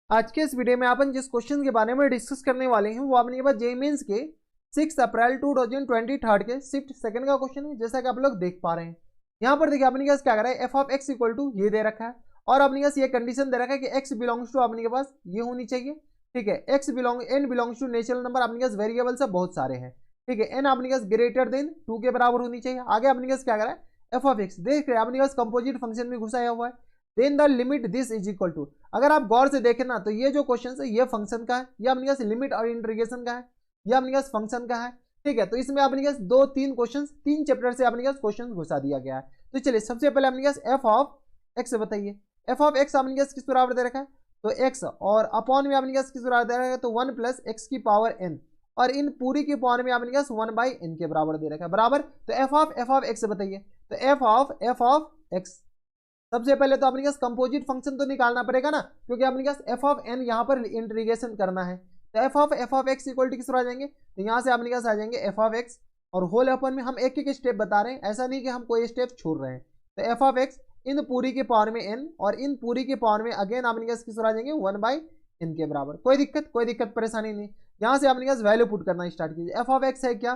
आज के इस वीडियो में अपन जिस क्वेश्चन के बारे में डिस्कस करने वाले हैं वो अपने पास जेईई मेंस के 6 अप्रैल 2023 के शिफ्ट सेकंड का क्वेश्चन है। जैसा कि आप लोग देख पा रहे हैं यहाँ पर देखिए अपने पास क्या कर रहा है, F of X equal to ये दे रखा है और अपने पास ये कंडीशन दे रखा है कि एक्स बिलोंग्स टू अपने के पास ये होनी चाहिए। ठीक है, N belongs to natural number, अपने पास वेरिएबल्स बहुत सारे हैं। ठीक है, एन अपने पास ग्रेटर देन 2 के बराबर होनी चाहिए। आगे अपने पास क्या कर रहा है, एफ ऑफ एक्स देख रहे हैं अपने पास कंपोजिट फंक्शन में घुसाया हुआ है। Then the limit this is equal to, अगर आप गौर से देखें ना तो ये जो क्वेश्चन है ये फंक्शन का है, ये अपने पास लिमिट और इंटीग्रेशन का है, ये अपने पास फंक्शन का है। ठीक है, तो इसमें अपने पास 2-3 क्वेश्चन 3 चैप्टर से अपने पास क्वेश्चन घुसा दिया गया है। तो चलिए सबसे पहले अपने पास एफ ऑफ एक्स बताइए, एफ ऑफ एक्स अपने पास किस बराबर दे रखा है, तो एक्स और अपॉन में अपने पास किस बराबर दे रखा है, तो 1 प्लस एक्स की पावर एन और इन पूरी की पावर में अपने पास 1 बाई एन के बराबर दे रखा है बराबर। तो एफ ऑफ एक्स बताइए, तो एफ ऑफ एक्स सबसे पहले तो अपने पास कंपोजिट फंक्शन तो निकालना पड़ेगा ना, क्योंकि अपने पास एफ ऑफ एन यहाँ पर इंटीग्रेशन करना है। तो F of X equal to किस पर आ जाएंगे, तो यहाँ से अपने पास आ जाएंगे एफ ऑफ एक्स और होल अपन में हम एक एक स्टेप बता रहे हैं, ऐसा नहीं कि हम कोई स्टेप छोड़ रहे हैं। तो एफ ऑफ एक्स इन पूरी के पावर में एन और इन पूरी के पावर में अगेन अपने पास किस पर आ जाएंगे 1 बाई एन के बराबर। कोई दिक्कत परेशानी नहीं। यहाँ से अपने पास वैल्यू पुट करना स्टार्ट कीजिए। एफ ऑफ एक्स है क्या,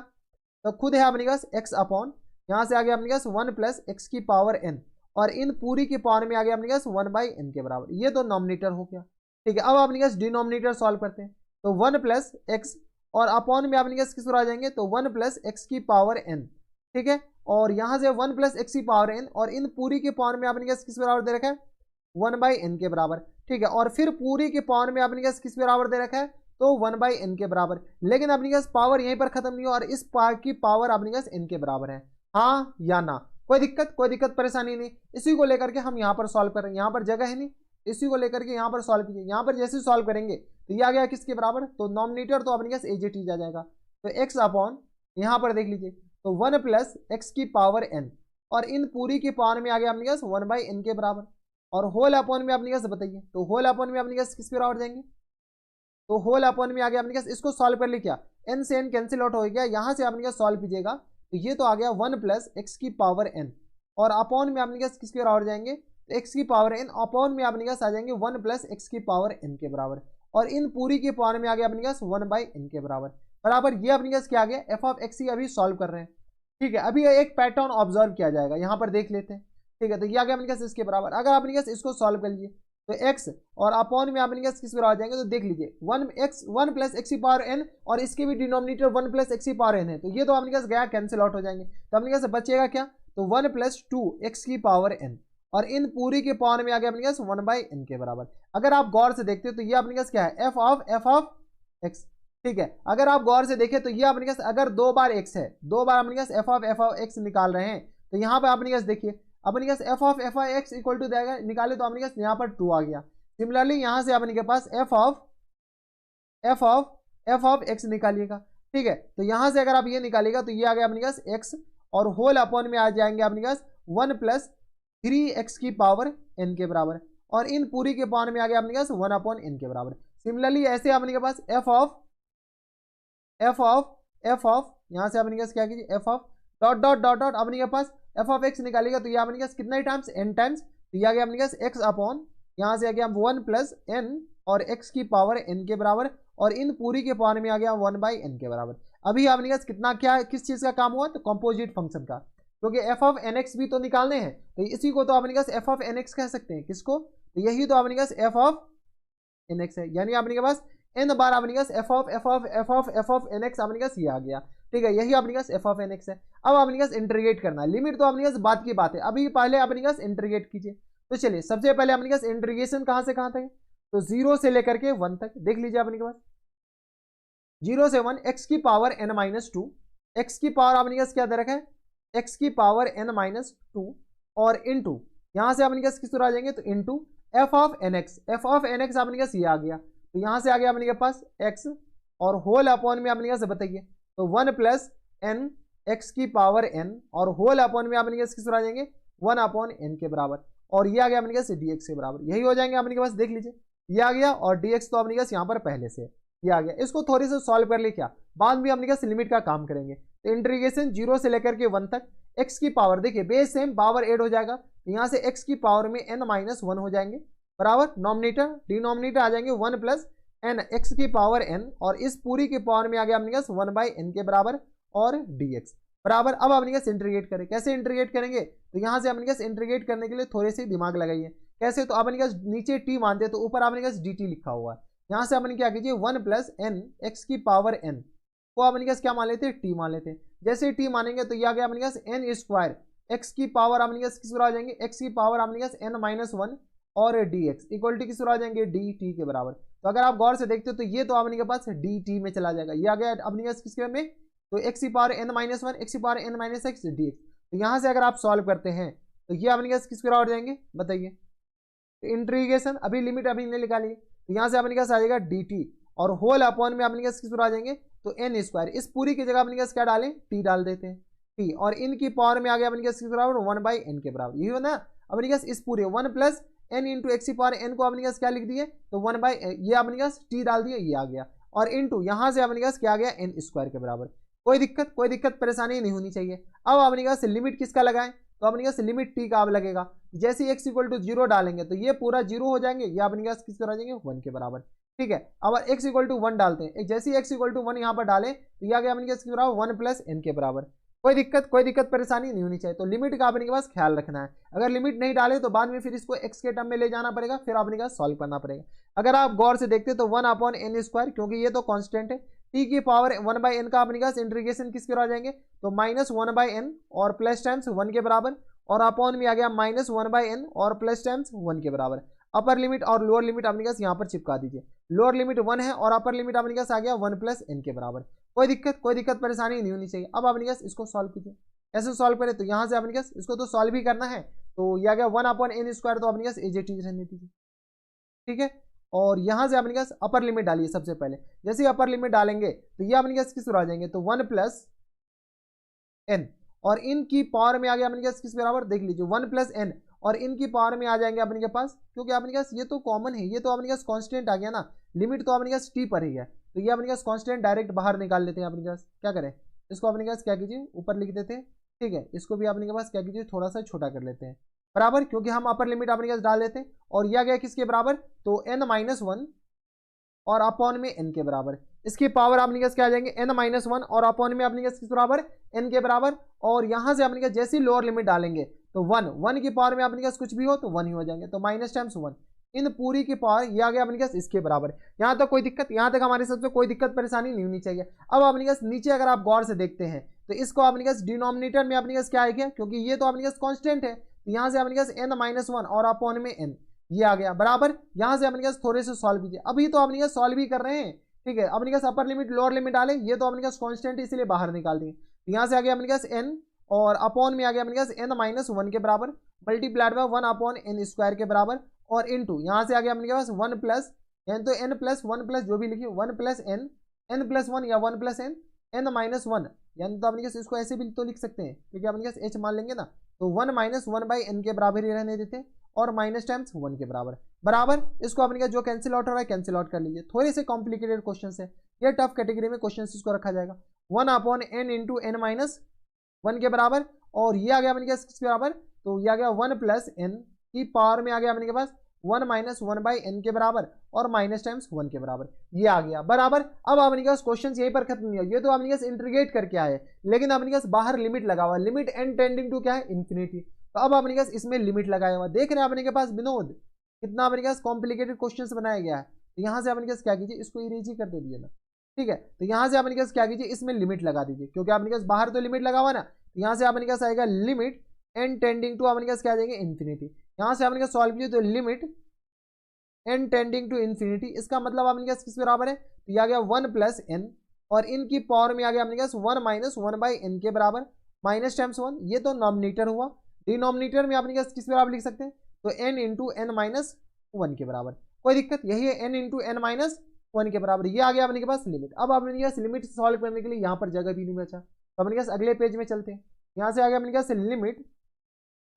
तो खुद है अपने पास एक्स अपॉन, यहाँ से आगे अपने पास 1 प्लस एक्स की पावर एन और इन पूरी की पावर में आ गया अपने पास 1 बाई एन के बराबर। ये तो नॉमिनेटर हो गया। ठीक है, अब अपने पास डिनोमिनेटर सॉल्व करते हैं। तो 1 प्लस एक्स और अपॉन में अपने पास किस पर आ जाएंगे, तो 1 प्लस एक्स की पावर एन। ठीक है, और यहाँ से 1 प्लस एक्स की पावर एन और इन पूरी की पावर में अपने पास किस बराबर दे रखा है 1 बाई एन के बराबर। ठीक है, और फिर पूरी के पावर में अपने पास किस बराबर दे रखा है, तो 1 बाई एन के बराबर। लेकिन अपने पास पावर यहीं पर खत्म नहीं हो और इस पावर की पावर अपने पास एन के बराबर है, हाँ या ना। कोई दिक्कत परेशानी नहीं। इसी को लेकर के हम यहाँ पर सॉल्व कर रहे हैं, यहाँ पर जगह है नहीं, इसी को लेकर के यहाँ पर सॉल्व कीजिए। यहाँ पर जैसे सॉल्व करेंगे तो ये आ गया किसके बराबर, तो नॉमिनेटर तो अपने पास एजेटी आ जाएगा। तो एक्स अपॉन यहाँ पर देख लीजिए, तो 1 प्लस एक्स की पावर एन और इन पूरी की पावर में आ गया अपने पास 1 बाई एन के बराबर और होल अपॉन में अपने पास बताइए, तो होल अपॉन में अपने पास किस बराबर जाएंगे, तो होल अपॉन में आ गया अपने पास, इसको सॉल्व कर लिया, एन से एन कैंसिल आउट हो गया, यहाँ से अपने पास सॉल्व कीजिएगा तो ये तो आ गया 1 प्लस एक्स की पावर एन और अपॉन में अपने पास किसके बराबर जाएंगे, तो एक्स की पावर एन अपॉन में अपने पास आ जाएंगे 1 प्लस एक्स की पावर एन के बराबर और इन पूरी की पावर में आ गया अपने पास 1 बाई एन के बराबर। ये अपने पास क्या आ गया, एफ ऑफ एक्स ही अभी सॉल्व कर रहे हैं। ठीक है, अभी एक पैटर्न ऑब्जर्व किया जाएगा, यहाँ पर देख लेते हैं। ठीक है, तो ये आ गया अपने पास इसके बराबर। अगर अपने पास इसको सॉल्व कर लीजिए तो x और अपॉन में अपने पास किस बराबर जाएंगे, तो देख लीजिए 1 प्लस एक्स की पावर n और इसके भी डिनोमिनेटर 1 प्लस एक्स की पावर n है, तो ये तो अपने पास गया कैंसिल आउट हो जाएंगे। तो अपने पास बचेगा क्या, तो 1 प्लस 2 एक्स की पावर n और इन पूरी के पावर में आ गया अपने पास 1 बाई एन के बराबर। अगर आप गौर से देखते हो तो ये अपने पास क्या है, एफ ऑफ एक्स। ठीक है, अगर आप गौर से देखें तो ये अपने पास अगर 2 बार एक्स है, 2 बार अपने पास एफ ऑफ एक्स निकाल रहे हैं, तो यहाँ पर अपने पास देखिए अपने पास F of X equal to देगा निकाले तो अपने पास यहाँ पर 2 आ गया। सिमिलरली यहाँ से अपने के पास एफ ऑफ एक्स निकालिएगा। ठीक है, तो यहाँ से अगर आप ये निकालिएगा तो ये आ गया अपने पास एक्स और होल अपॉन में आ जाएंगे अपने पास 1 प्लस 3 एक्स की पावर एन के बराबर और इन पूरी के पावर में आ गया अपने पास 1 अपॉन एन के बराबर। सिमिलरली ऐसे अपने के पास एफ ऑफ यहाँ से अपने पास क्या कीजिए, एफ ऑफ डॉट अपने के पास एफ ऑफ एक्स निकालेगा तो ये अपने पास कितना ही टाइम्स एन टाइम्स, तो ये आ गया अपने पास एक्स अपॉन यहाँ से आ गया 1 प्लस एन और एक्स की पावर एन के बराबर और इन पूरी के पावर में आ गया 1 बाई एन के बराबर। अभी अपने पास कितना क्या किस चीज का काम हुआ, तो कंपोजिट फंक्शन का, क्योंकि एफ ऑफ एन एक्स भी तो निकालने हैं, तो इसी को तो अपने पास एफ ऑफ एन एक्स कह सकते हैं। किसको, तो यही तो अपने पास एफ ऑफ एन एक्स है, यानी अपने के पास एन बार अपने पास एफ ऑफ एन एक्स अपने पास ये आ गया। ठीक है, यही अपने पास एफ ऑफ एन एक्स है। अब अपने पास इंटीग्रेट करना है, लिमिट तो अपने पास बात की बात है, अभी पहले अपने पास इंटीग्रेट कीजिए। तो चलिए सबसे पहले अपने पास इंटीग्रेशन कहां से कहां तक है, तो 0 से लेकर के 1 तक देख लीजिए। अपने के पास 0 से 1 एक्स की पावर n माइनस 2, एक्स की पावर अपने पास क्या दे रखा है, एक्स की पावर n माइनस 2 और इनटू यहां से अपने पास किस तरह आ जाएंगे, तो into F of N X अपने पास ये आ गया, तो यहां से आ गया अपने के पास x और होल अपॉन में अपने पास बताइए, तो 1 प्लस एन एक्स की पावर n और होल अपॉन में अपने पास किस तरह आ जाएंगे 1 अपॉन एन के बराबर और ये आ गया अपने पास dx के बराबर। यही हो जाएंगे अपने के पास, देख लीजिए ये आ गया और dx तो अपने पास यहाँ पर पहले से ये आ गया। इसको थोड़ी सी सॉल्व कर ले, क्या बाद में अपने पास लिमिट का काम करेंगे। तो इंटीग्रेशन 0 से लेकर के 1 तक x की पावर देखिए बेस सेम पावर ऐड हो जाएगा, तो यहाँ से x की पावर में n माइनस 1 हो जाएंगे बराबर नॉमिनेटर डिनोमिनेटर आ जाएंगे 1 प्लस एन एक्स की पावर एन, और इस पूरी की पावर में आ गया अपने पास 1/n के बराबर और dx बराबर। अब अपने पास इंटीग्रेट करें, कैसे इंटीग्रेट करेंगे, तो यहाँ से अपने पास इंटीग्रेट करने के लिए थोड़े से दिमाग लगाइए। कैसे, तो अपने पास नीचे t मानते हैं तो ऊपर अपने पास dt लिखा हुआ है। यहाँ से अपने क्या कीजिए 1 प्लस एन एक्स की पावर n को अपने पास क्या मान लेते हैं, t मान लेते हैं। जैसे t मानेंगे तो ये आ गया अपने पास n स्क्वायर एक्स की पावर अपने पास किस आ जाएंगे, x की पावर अपने पास n-1 और dx इक्वल टू किस आ जाएंगे, dt के बराबर। तो अगर आप गौर से देखते हो तो ये तो अपने के पास dt में चला जाएगा, ये आ गया अपने पास किसके में, तो x की पावर n-1 x की पावर n-x dx। तो यहाँ से अगर आप सॉल्व करते हैं तो ये अपने पास किसके बराबर जाएंगे बताइए, तो इंटीग्रेशन अभी लिमिट अभी नहीं निकालिए, तो यहाँ से अपने पास आ जाएगा dt और होल अपॉन में अपने पास किस आ जाएंगे, तो n स्क्वायर, इस पूरी की जगह अपने पास क्या डालें, t डाल देते हैं, t और इनकी पावर में आ गया अपने पास किस बराबर 1/n के बराबर। यही हो ना, अपने पास इस पूरे 1 प्लस n इंटू एक्स की पावर n को अपने पास क्या लिख दिए, तो 1 ये अपने पास t डाल दिए, ये आ गया, और इंटू यहाँ से अपने पास क्या आ गया n स्क्वायर के बराबर। कोई दिक्कत परेशानी नहीं होनी चाहिए। अब अपने पास लिमिट किसका लगाएं, तो अपने पास लिमिट t का अब लगेगा। जैसे x इक्वल टू 0 डालेंगे तो ये पूरा 0 हो जाएंगे, ये अपने पास किस आ जाएंगे 1 के बराबर। ठीक है, अब x इक्वल टू 1 डालते हैं, जैसे x इक्वल टू 1 यहाँ पर डालें तो ये आ गया अपने पास किस बराबर 1 प्लस n के बराबर। कोई दिक्कत परेशानी नहीं होनी चाहिए। तो लिमिट का अपने के पास ख्याल रखना है, अगर लिमिट नहीं डाले तो बाद में फिर इसको x के टर्म में ले जाना पड़ेगा, फिर अपने का सॉल्व करना पड़ेगा। अगर आप गौर से देखते तो 1/n स्क्वायर, क्योंकि ये तो कांस्टेंट है, t की पावर 1/n का अपने पास इंटीग्रेशन किसके आ जाएंगे, तो -1/n और प्लस टाइम्स 1 के बराबर, और अपॉन में आ गया -1/n और प्लस टाइम्स 1 के बराबर। अपर लिमिट और लोअर लिमिट अपने पास यहाँ पर चिपका दीजिए, लोअर लिमिट 1 है और अपर लिमिट अपने पास आ गया 1 प्लस n के बराबर। कोई दिक्कत परेशानी नहीं होनी चाहिए। अब अपने पास इसको सॉल्व कीजिए, कैसे सॉल्व करें, तो यहाँ से अपने पास इसको तो सॉल्व ही करना है, तो ये आ गया 1/n स्क्वायर, तो अपने पास एजेटी रहने दीजिए। ठीक है, और यहाँ से अपने पास अपर लिमिट डालिए सबसे पहले, जैसे अपर लिमिट डालेंगे तो ये अपने पास किस आ जाएंगे, तो 1 प्लस n और इनकी पावर में आ गया अपने पास किस बराबर, देख लीजिए 1 प्लस n और इनकी पावर में आ जाएंगे अपने के पास, क्योंकि अपने पास ये तो कॉमन है, ये तो अपने पास कांस्टेंट आ गया ना, लिमिट तो अपने पास t पर ही है, तो ये अपने पास कांस्टेंट डायरेक्ट बाहर निकाल लेते हैं। अपने पास क्या करें, इसको अपने पास क्या कीजिए ऊपर लिख देते हैं। ठीक है, इसको भी अपने के पास क्या कीजिए थोड़ा सा छोटा कर लेते हैं बराबर, क्योंकि हम अपर लिमिट अपने पास डाल देते हैं, और यह आ गया किसके बराबर, तो n-1 और अपॉन में n के बराबर। इसकी पावर अपने पास क्या आ जाएंगे n-1 और अपॉन में अपने पास किस बराबर n के बराबर, और यहां से अपने पास जैसे लोअर लिमिट डालेंगे तो 1 की पावर में अपने पास कुछ भी हो तो 1 ही हो जाएंगे, तो माइनस टाइम्स 1 इन पूरी की पावर ये आ गया अपने पास इसके बराबर। यहाँ तक कोई दिक्कत, यहाँ तक हमारे सबसे कोई दिक्कत परेशानी नहीं होनी चाहिए। अब अपने पास नीचे अगर आप गौर से देखते हैं तो इसको अपने पास डिनोमिनेटर में अपने पास क्या आ गया, क्योंकि ये तो अपने पास कांस्टेंट है, तो यहाँ से अपने पास n-1 और अपॉन में n ये आ गया बराबर। यहाँ से अपने पास थोड़े से सॉल्व कीजिए, अभी तो अपने पास सॉल्व ही कर रहे हैं। ठीक है, अपने पास अपर लिमिट लोअर लिमिट डालें, ये तो अपने पास कांस्टेंट है इसलिए बाहर निकाल देंगे, तो यहाँ से आ गया अपने पास n और अपॉन में आ गया अपने पास n-1 के बराबर मल्टीप्लाइड बाय 1/n स्क्वायर के बराबर, और इनटू यहाँ से आ गया अपने पास 1 प्लस यानी तो n प्लस 1 प्लस जो भी लिखिए 1 प्लस n प्लस 1 या 1 प्लस n-1 यानी तो अपने पास इसको ऐसे भी तो लिख सकते हैं, क्योंकि अपने पास h मान लेंगे ना, तो 1-1/n के बराबर ही रहने देते हैं, और माइनस टाइम्स 1 के बराबर बराबर। इसको अपने का जो कैंसिल आउट हो रहा है कैंसिल आउट कर लीजिए। थोड़े से कॉम्प्लिकेटेड क्वेश्चन है, ये टफ कैटेगरी में क्वेश्चन इसको रखा जाएगा। 1/n इंटू n-1 के बराबर, और ये आ गया अपने पास किसके बराबर, तो ये आ गया 1 प्लस n की पावर में आ गया अपने के पास 1-1/n के बराबर और माइनस टाइम्स 1 के बराबर, ये आ गया बराबर। अब अपने पास क्वेश्चन यहीं पर खत्म नहीं है, ये तो अपने पास इंटीग्रेट करके आए, लेकिन अपने पास बाहर लिमिट लगा हुआ, लिमिट n टेंडिंग टू क्या है इन्फिनिटी, तो अब अपने पास इसमें लिमिट लगाया हुआ। देख रहे हैं अपने के पास विनोद कितना अपने पास कॉम्प्लिकेटेड क्वेश्चन बनाया गया है, तो यहाँ से अपने पास क्या कीजिए इसको इरेज ही कर दे दिए ना। ठीक है, तो यहाँ से अपने पास क्या कीजिए इसमें लिमिट लगा दीजिए, क्योंकि अपने पास बाहर तो लिमिट लगा हुआ ना, तो यहाँ से अपने पास आएगा लिमिट n टेंडिंग टू अपने पास क्या आ जाएंगे इन्फिनिटी। यहाँ से अपने पास सॉल्व कीजिए तो limit n tending to infinity, इसका मतलब अपने पास किस बराबर है, तो यह आ गया 1 प्लस n और इनकी पावर में आ गया अपने पास 1-1/n के बराबर माइनस टाइम्स 1, ये तो नॉमिनेटर हुआ। डिनोमिनेटर में अपने पास किस बराबर लिख सकते हैं, तो n इंटू n-1 के बराबर। कोई दिक्कत, यही है n इंटू n-1 के बराबर, ये आ गया अपने के पास लिमिट। अब अपने पास लिमिट सॉल्व करने के लिए यहाँ पर जगह भी नहीं बचा, तो अपने पास अगले पेज में चलते हैं। यहाँ से आ गया अपने पास लिमिट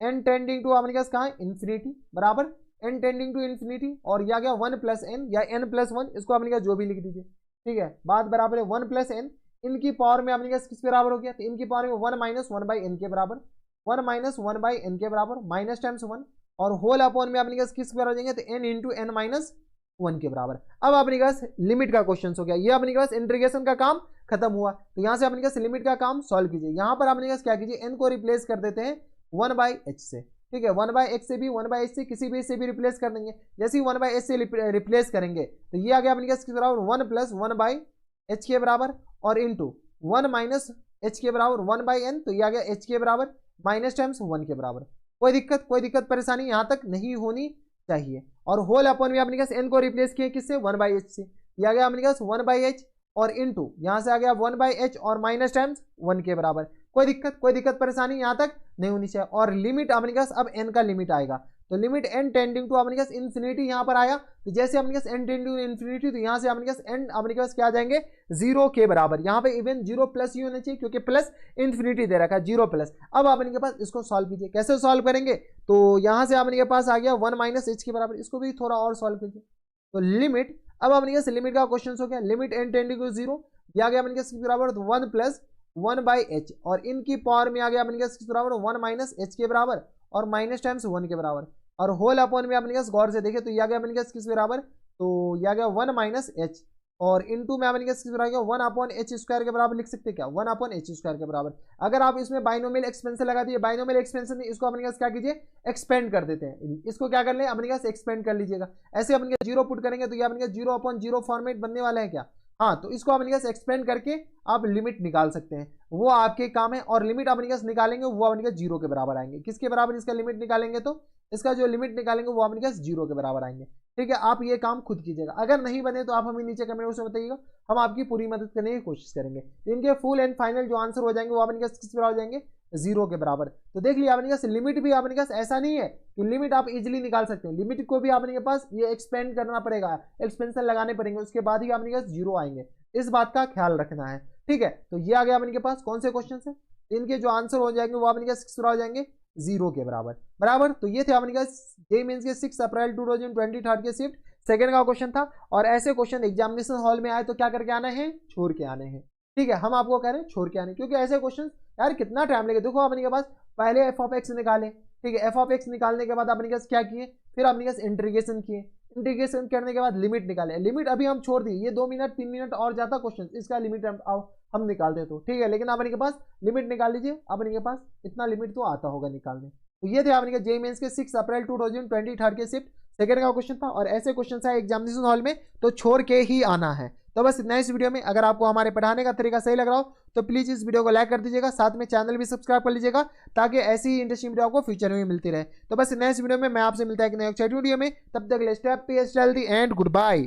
n टेंडिंग टू अपने पास कहाँ है इन्फिनिटी बराबर n टेंडिंग टू इन्फिनिटी, और यह आ गया 1 प्लस n या n प्लस 1, इसको अपने पास जो भी लिख दीजिए। ठीक है, बात बराबर है 1 प्लस n, इनकी पावर में अपने पास किस बराबर हो गया, तो इनकी पावर में 1-1/n के बराबर 1-1/n के बराबर माइनस टाइम्स 1 और होल अपॉन में अपने पास किस बराबर हो जाएंगे, तो n इंटू n माइनस 1 के बराबर। अब अपने पास लिमिट का क्वेश्चन हो गया, ये अपने पास इंटीग्रेशन का काम खत्म हुआ, तो यहां से अपने पास लिमिट का काम सॉल्व कीजिए। यहां पर अपने पास क्या कीजिए, n को रिप्लेस कर देते हैं 1/h से, ठीक है, 1/h से भी 1/h से किसी भी से भी रिप्लेस कर देंगे। जैसे ही 1/h से रिप्लेस करेंगे तो ये आ गया अपने पास किस बराबर, 1 प्लस 1/h के बराबर, और इंटू 1 माइनस h के बराबर 1/n, तो ये आ गया h के बराबर माइनस टाइम्स 1 के बराबर। कोई दिक्कत परेशानी यहां तक नहीं होनी चाहिए। और होल अपॉन में अपने पास n को रिप्लेस किए किससे, 1/h से, ये आ गया अपने पास 1/h, और इंटू यहां से आ गया 1/h और माइनस टाइम्स 1 के बराबर। कोई दिक्कत परेशानी यहां तक नहीं होनी चाहिए। और लिमिट अपने पास अब n का लिमिट आएगा, तो लिमिट n टेंडिंग टू अपने पास इन्फिनिटी यहां पर आया, तो जैसे अपने पास n टेंडिंग टू इन्फिनिटी, तो यहां से अपने पास n अपने पास क्या आ जाएंगे, 0 के बराबर। यहां पे इवन 0 प्लस ही होना चाहिए, क्योंकि प्लस इन्फिनिटी दे रखा है, 0 प्लस। अब अपने के पास इसको सॉल्व कीजिए, कैसे सॉल्व करेंगे, तो यहां से अपने के पास आ गया 1 माइनस h के बराबर, इसको भी थोड़ा और सॉल्व कीजिए। तो लिमिट, अब अपने पास लिमिट का क्वेश्चन हो गया, लिमिट n टेंडिंग टू 0, आ गया अपने के बराबर 1 प्लस 1/h, और इनकी पावर में आ गया अपने के बराबर 1 माइनस h के बराबर और माइनस टाइम्स 1 के बराबर। और होल अपॉन में अपने गौर से देखे तो ये आ गया अपने किस बराबर, तो ये आ गया 1 माइनस h, और इनटू में अपने किस बराबर 1 अपॉन h स्क्वायर के बराबर लिख सकते क्या, 1 अपॉन h स्क्वायर के बराबर। अगर आप इसमें बाइनोमियल एक्सपेंशन लगा दिए, बाइनोमियल एक्सपेंशन इसको अपने क्या कीजिए, एक्सपेंड कर देते हैं, इसको क्या कर ले अपने पास एक्सपेंड कर लीजिएगा। ऐसे अपने 0 पुट करेंगे तो ये अपने 0 अपॉन 0 फॉर्मेट बनने वाला है क्या, हाँ, तो इसको अपने पास एक्सपेंड करके आप लिमिट निकाल सकते हैं, वो आपके काम है। और लिमिट अपने पास निकालेंगे वो अपने पास 0 के बराबर आएंगे। किसके बराबर इसका लिमिट निकालेंगे, तो इसका जो लिमिट निकालेंगे वो अपने पास 0 के बराबर आएंगे। ठीक है, आप ये काम खुद कीजिएगा, अगर नहीं बने तो आप हमें नीचे कमेंट बॉक्स में बताइएगा, हम आपकी पूरी मदद करने की कोशिश करेंगे। तो इनके फुल एंड फाइनल जो आंसर हो जाएंगे वो अपने पास किस बराबर हो जाएंगे, 0 के बराबर। तो देख लिया अपने पास लिमिट भी अपने पास ऐसा नहीं है कि लिमिट आप इजीली निकाल सकते हैं, लिमिट को भी अपने पास ये एक्सपेंड करना पड़ेगा, एक्सपेंशन लगाने पड़ेंगे, उसके बाद ही अपने पास 0 आएंगे, इस बात का ख्याल रखना है। ठीक है, तो ये आ गया अपने पास कौन से क्वेश्चन है, इनके जो आंसर हो जाएंगे वो अपने पास हो जाएंगे 0 के बराबर। तो ये थे अपने पास जेईई मेंस के 6 अप्रैल 2023 के शिफ्ट सेकंड का क्वेश्चन था। और ऐसे क्वेश्चन एग्जामिनेशन हॉल में आए तो क्या करके आना है, छोड़ के आने हैं। ठीक है, हम आपको कह रहे हैं छोड़ के आने, क्योंकि ऐसे क्वेश्चन यार कितना टाइम लगे। देखो अपने के पास पहले एफ ऑफ एक्स निकाले, ठीक है, एफ ऑफ एक्स निकालने के बाद अपने पास क्या किए, फिर अपने पास इंटीग्रेशन किए, इंटीग्रेशन करने के बाद लिमिट निकाले, लिमिट अभी हम छोड़ दिए, ये 2 मिनट 3 मिनट और जाता क्वेश्चन, इसका लिमिट हम निकालते तो ठीक है, लेकिन अपने के पास लिमिट निकाल लीजिए, अपने के पास इतना लिमिट तो आता होगा निकालने। तो ये थे अपने के जेईई मेंस के 6 अप्रैल 2023 के शिफ्ट सेकंड का क्वेश्चन था। और ऐसे क्वेश्चन है एग्जामिनेशन हॉल में तो छोड़ के ही आना है। तो बस इतना इस वीडियो में, अगर आपको हमारे पढ़ाने का तरीका सही लग रहा हो तो प्लीज इस वीडियो को लाइक कर दीजिएगा, साथ में चैनल भी सब्सक्राइब कर लीजिएगा, ताकि ऐसी ही इंटरेस्टिंग वीडियो आपको फ्यूचर में मिलती रहे। तो बस इतना इस वीडियो में, मैं आपसे मिलता है एक नए वीडियो में, तब तक stay happy, stay healthy and good bye.